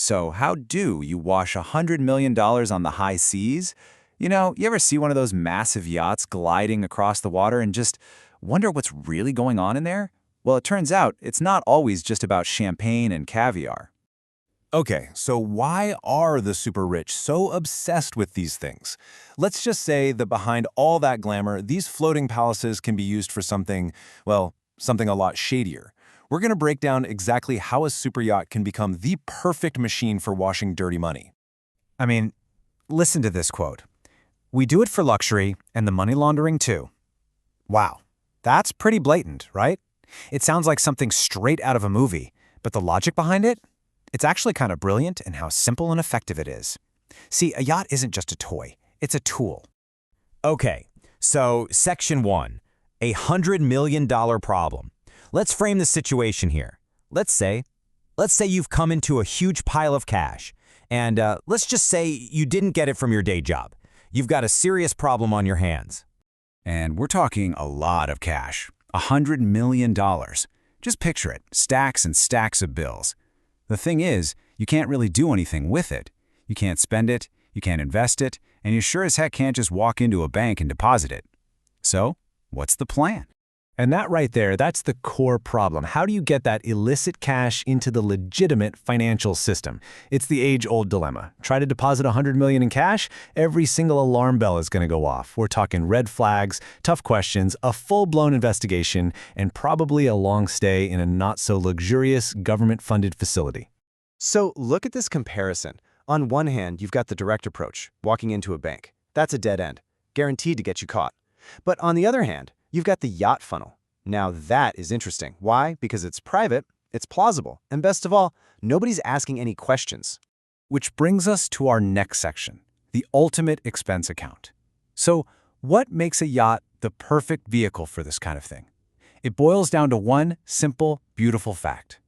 So how do you wash $100 million on the high seas? You ever see one of those massive yachts gliding across the water and just wonder what's really going on in there? Well, it turns out it's not always just about champagne and caviar. Okay, so why are the super rich so obsessed with these things? Let's just say that behind all that glamour, these floating palaces can be used for something, well, something a lot shadier. We're going to break down exactly how a super yacht can become the perfect machine for washing dirty money. I mean, listen to this quote. "We do it for luxury and the money laundering too." Wow, that's pretty blatant, right? It sounds like something straight out of a movie, but the logic behind it? It's actually kind of brilliant in how simple and effective it is. See, a yacht isn't just a toy, it's a tool. Okay, so Section 1, $100 million problem. Let's frame the situation here. Let's say you've come into a huge pile of cash, and let's just say you didn't get it from your day job. You've got a serious problem on your hands. And we're talking a lot of cash, $100 million. Just picture it, stacks and stacks of bills. The thing is, you can't really do anything with it. You can't spend it, you can't invest it, and you sure as heck can't just walk into a bank and deposit it. So, what's the plan? And that right there, that's the core problem. How do you get that illicit cash into the legitimate financial system? It's the age-old dilemma. Try to deposit $100 million in cash, every single alarm bell is going to go off. We're talking red flags, tough questions, a full-blown investigation, and probably a long stay in a not-so-luxurious government-funded facility. So look at this comparison. On one hand, you've got the direct approach, walking into a bank. That's a dead end, guaranteed to get you caught. But on the other hand, you've got the yacht funnel. Now that is interesting. Why? Because it's private, it's plausible, and best of all, nobody's asking any questions. Which brings us to our next section, the ultimate expense account. So, what makes a yacht the perfect vehicle for this kind of thing? It boils down to one simple, beautiful fact.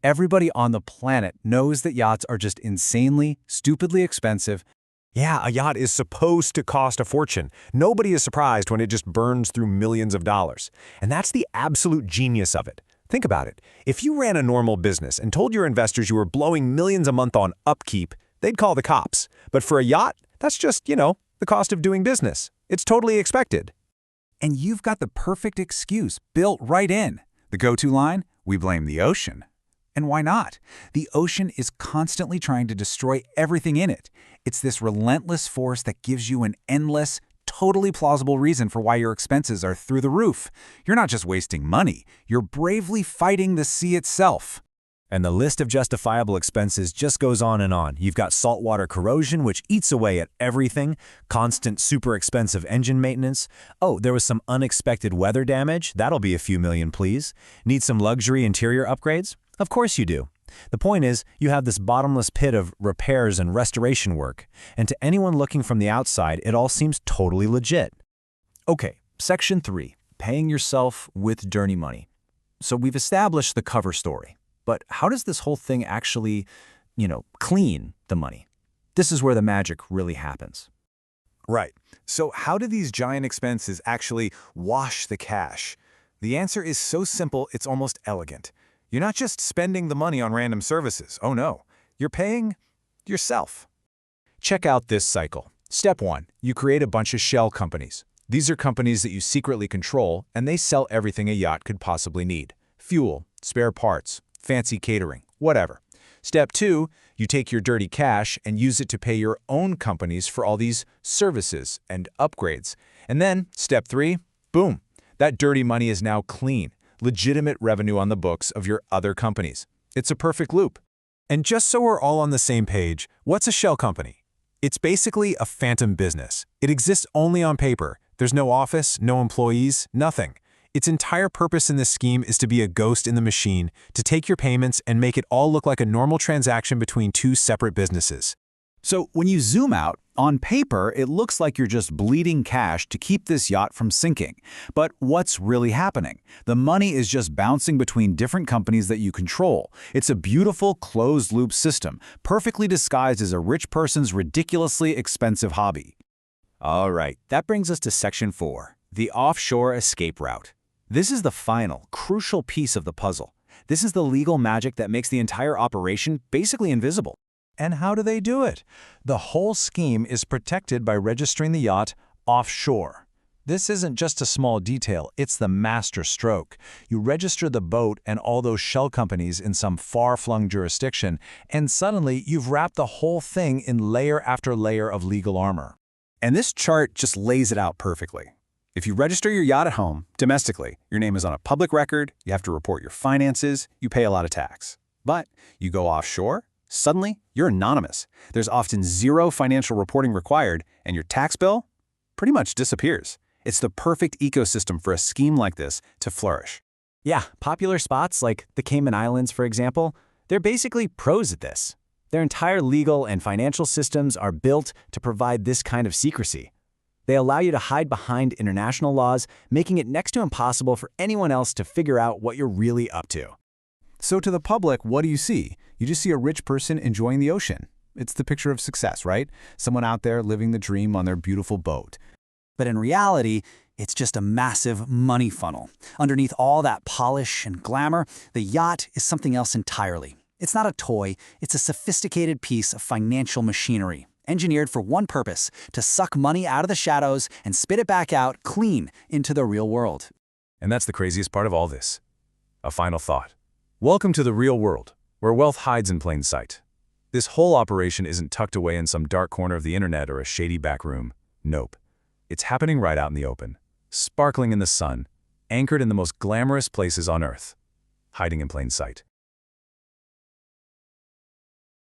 Everybody on the planet knows that yachts are just insanely, stupidly expensive. Yeah, a yacht is supposed to cost a fortune. Nobody is surprised when it just burns through millions of dollars. And that's the absolute genius of it. Think about it. If you ran a normal business and told your investors you were blowing millions a month on upkeep, they'd call the cops. But for a yacht, that's just, the cost of doing business. It's totally expected. And you've got the perfect excuse built right in. The go-to line, we blame the ocean. And why not? The ocean is constantly trying to destroy everything in it. It's this relentless force that gives you an endless, totally plausible reason for why your expenses are through the roof. You're not just wasting money, you're bravely fighting the sea itself. And the list of justifiable expenses just goes on and on. You've got saltwater corrosion, which eats away at everything, constant super expensive engine maintenance. Oh, there was some unexpected weather damage. That'll be a few million, please. Need some luxury interior upgrades? Of course you do. The point is, you have this bottomless pit of repairs and restoration work, and to anyone looking from the outside, it all seems totally legit. Okay, Section 3, paying yourself with dirty money. So we've established the cover story, but how does this whole thing actually, clean the money? This is where the magic really happens. Right. So how do these giant expenses actually wash the cash? The answer is so simple, it's almost elegant. You're not just spending the money on random services. Oh no, you're paying yourself. Check out this cycle. Step 1, you create a bunch of shell companies. These are companies that you secretly control, and they sell everything a yacht could possibly need. Fuel, spare parts, fancy catering, whatever. Step 2, you take your dirty cash and use it to pay your own companies for all these services and upgrades. And then, step 3, boom, that dirty money is now clean. Legitimate revenue on the books of your other companies. It's a perfect loop. And just so we're all on the same page, what's a shell company? It's basically a phantom business. It exists only on paper. There's no office, no employees, nothing. Its entire purpose in this scheme is to be a ghost in the machine, to take your payments and make it all look like a normal transaction between two separate businesses. So when you zoom out, on paper, it looks like you're just bleeding cash to keep this yacht from sinking. But what's really happening? The money is just bouncing between different companies that you control. It's a beautiful, closed-loop system, perfectly disguised as a rich person's ridiculously expensive hobby. All right, that brings us to Section 4, the offshore escape route. This is the final, crucial piece of the puzzle. This is the legal magic that makes the entire operation basically invisible. And how do they do it? The whole scheme is protected by registering the yacht offshore. This isn't just a small detail, it's the master stroke. You register the boat and all those shell companies in some far-flung jurisdiction, and suddenly you've wrapped the whole thing in layer after layer of legal armor. And this chart just lays it out perfectly. If you register your yacht at home, domestically, your name is on a public record, you have to report your finances, you pay a lot of tax. But you go offshore, suddenly you're anonymous. There's often zero financial reporting required, and your tax bill pretty much disappears. It's the perfect ecosystem for a scheme like this to flourish. Yeah, popular spots like the Cayman Islands, for example, they're basically pros at this. Their entire legal and financial systems are built to provide this kind of secrecy. They allow you to hide behind international laws, making it next to impossible for anyone else to figure out what you're really up to. So to the public, what do you see? You just see a rich person enjoying the ocean. It's the picture of success, right? Someone out there living the dream on their beautiful boat. But in reality, it's just a massive money funnel. Underneath all that polish and glamour, the yacht is something else entirely. It's not a toy, it's a sophisticated piece of financial machinery, engineered for one purpose, to suck money out of the shadows and spit it back out clean into the real world. And that's the craziest part of all this. A final thought. Welcome to the real world, where wealth hides in plain sight. This whole operation isn't tucked away in some dark corner of the internet or a shady back room. Nope. It's happening right out in the open, sparkling in the sun, anchored in the most glamorous places on Earth, hiding in plain sight.